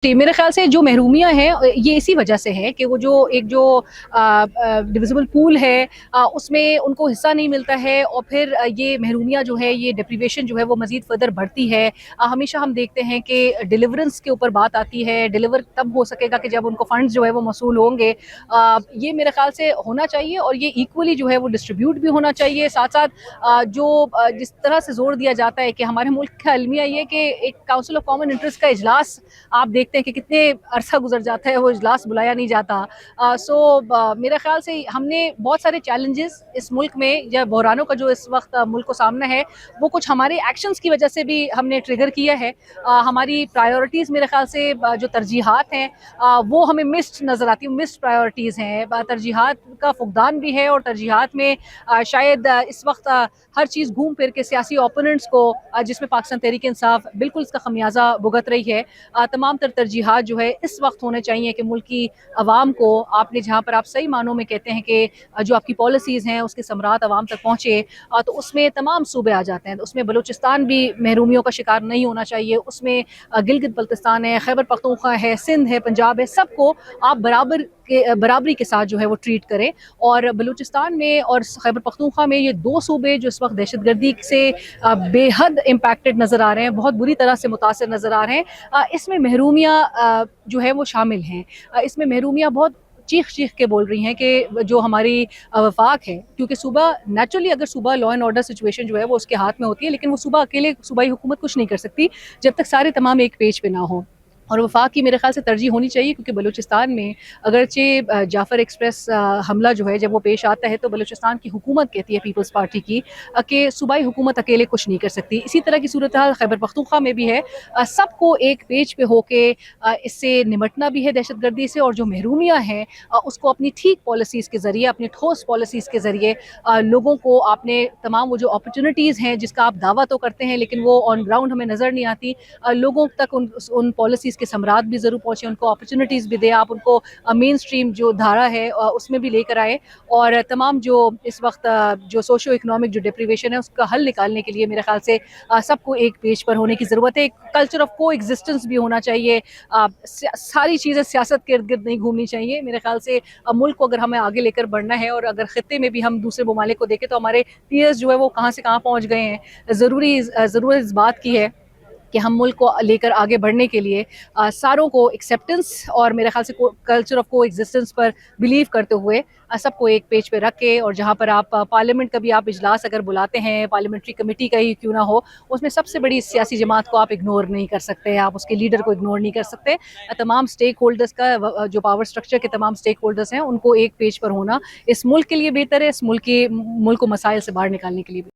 जी, मेरे ख़्याल से जो महरूमियाँ हैं ये इसी वजह से है कि वो जो डिविजिबल पूल है उसमें उनको हिस्सा नहीं मिलता है और फिर ये महरूमियाँ जो है ये डिप्रीवेशन जो है वो मज़ीद फ़र्दर बढ़ती है। हमेशा हम देखते हैं कि डिलीवरेंस के ऊपर बात आती है, डिलीवर तब हो सकेगा कि जब उनको फ़ंड्स जो है वो मौसूल होंगे। ये मेरे ख़्याल से होना चाहिए और ये इक्वली जो है वो डिस्ट्रीब्यूट भी होना चाहिए। साथ-साथ जिस तरह से ज़ोर दिया जाता है कि हमारे मुल्क का अलमिया ये कि एक काउंसिल ऑफ कॉमन इंटरेस्ट का इजलास आप देखते हैं कि कितने अरसा गुजर जाता है, वो इजलास बुलाया नहीं जाता। मेरे ख्याल से हमने बहुत सारे चैलेंजेस इस मुल्क में या बहरानों का जो इस वक्त मुल्क को सामना है वो कुछ हमारे एक्शंस की वजह से भी हमने ट्रिगर किया है। हमारी प्रायोरिटीज़ मेरे ख्याल से जो तरजीहात हैं वो हमें मिस्ड नज़र आती है, मिस्ड प्रायोरिटीज़ हैं। तरजीहात का फुकदान भी है और तरजीहात में शायद इस वक्त हर चीज़ घूम फिर के सियासी ओपोनेंट्स को जिसमें पाकिस्तान तहरीक इंसाफ बिल्कुल इसका खमियाजा भुगत रही है। तमाम तरजीहात जो है इस वक्त होने चाहिए कि मुल्क की आवाम को आपने जहाँ पर आप सही मानों में कहते हैं कि जो आपकी पॉलिसीज़ हैं उसके समरात आवाम तक पहुँचे तो उसमें तमाम सूबे आ जाते हैं। तो उसमें बलूचिस्तान भी महरूमियों का शिकार नहीं होना चाहिए, उसमें गिलगित बल्तिस्तान है, खैबर पख्तूनख्वा है, सिंध है, पंजाब है, सबको आप बराबरी के साथ जो है वो ट्रीट करें। और बलूचिस्तान में और खैबर पख्तूनख्वा में ये दो सूबे जो इस वक्त दहशतगर्दी से बेहद इम्पैक्टेड नज़र आ रहे हैं, बहुत बुरी तरह से मुतासर नज़र आ रहे हैं। इसमें महरूमियाँ जो है वो शामिल हैं। इसमें महरूमियाँ बहुत चीख चीख के बोल रही हैं कि जो हमारी वफाक है, क्योंकि सूबा नेचुरली अगर सूबा लॉ एंड ऑर्डर सिचुएशन जो है वो उसके हाथ में होती है, लेकिन वो सूबा अकेले सूबाई हुकूमत कुछ नहीं कर सकती जब तक सारे तमाम एक पेज पे ना हो। और वफाक की मेरे ख्याल से तरजीह होनी चाहिए, क्योंकि बलूचिस्तान में अगरचे जाफ़र एक्सप्रेस हमला जो है जब वो पेश आता है तो बलूचिस्तान की हुकूमत कहती है पीपल्स पार्टी की कि सूबाई हुकूमत अकेले कुछ नहीं कर सकती। इसी तरह की सूरत हाल खैबर पख्तूनख्वा में भी है। सबको एक पेज पे होके इससे निमटना भी है दहशतगर्दी से, और जो महरूमियाँ हैं उसको अपनी ठीक पॉलिसीज़ के ज़रिए, अपनी ठोस पॉलिसीज़ के ज़रिए लोगों को आपने तमाम वो जो अपॉर्चुनिटीज़ हैं जिसका आप दावा तो करते हैं लेकिन वो ऑन ग्राउंड हमें नज़र नहीं आती, लोगों तक उन पॉलिसीज़ के समरात भी ज़रूर पहुँचे, उनको अपॉर्चुनिटीज़ भी दें, आप उनको मेन स्ट्रीम जो धारा है उसमें भी लेकर आए। और तमाम जो इस वक्त जो सोशो इकनॉमिक जो डिप्रीवेशन है उसका हल निकालने के लिए मेरे ख्याल से सबको एक पेज पर होने की ज़रूरत है। एक कल्चर ऑफ को एग्जिस्टेंस भी होना चाहिए। सारी चीज़ें सियासत के इर्द गिर्द नहीं घूमनी चाहिए। मेरे ख्याल से मुल्क को अगर हमें आगे लेकर बढ़ना है और अगर ख़ित्ते में भी हम दूसरे ममालिक को देखें तो हमारे पीयर्स जो है वो कहाँ से कहाँ पहुँच गए हैं। ज़रूरत इस बात की है कि हम मुल्क को लेकर आगे बढ़ने के लिए सारों को एक्सेप्टेंस और मेरे ख्याल से कल्चर ऑफ को एग्जिस्टेंस पर बिलीव करते हुए सबको एक पेज पे रख के, और जहाँ पर आप पार्लियामेंट का भी आप इजलास अगर बुलाते हैं, पार्लियामेंट्री कमेटी का ही क्यों ना हो, उसमें सबसे बड़ी सियासी जमात को आप इग्नोर नहीं कर सकते, आप उसके लीडर को इग्नोर नहीं कर सकते। तमाम स्टेक होल्डर्स का जो पावर स्ट्रक्चर के तमाम स्टेक होल्डर्स हैं उनको एक पेज पर होना इस मुल्क के लिए बेहतर है, इस मुल्क को मसाइल से बाहर निकालने के लिए भी।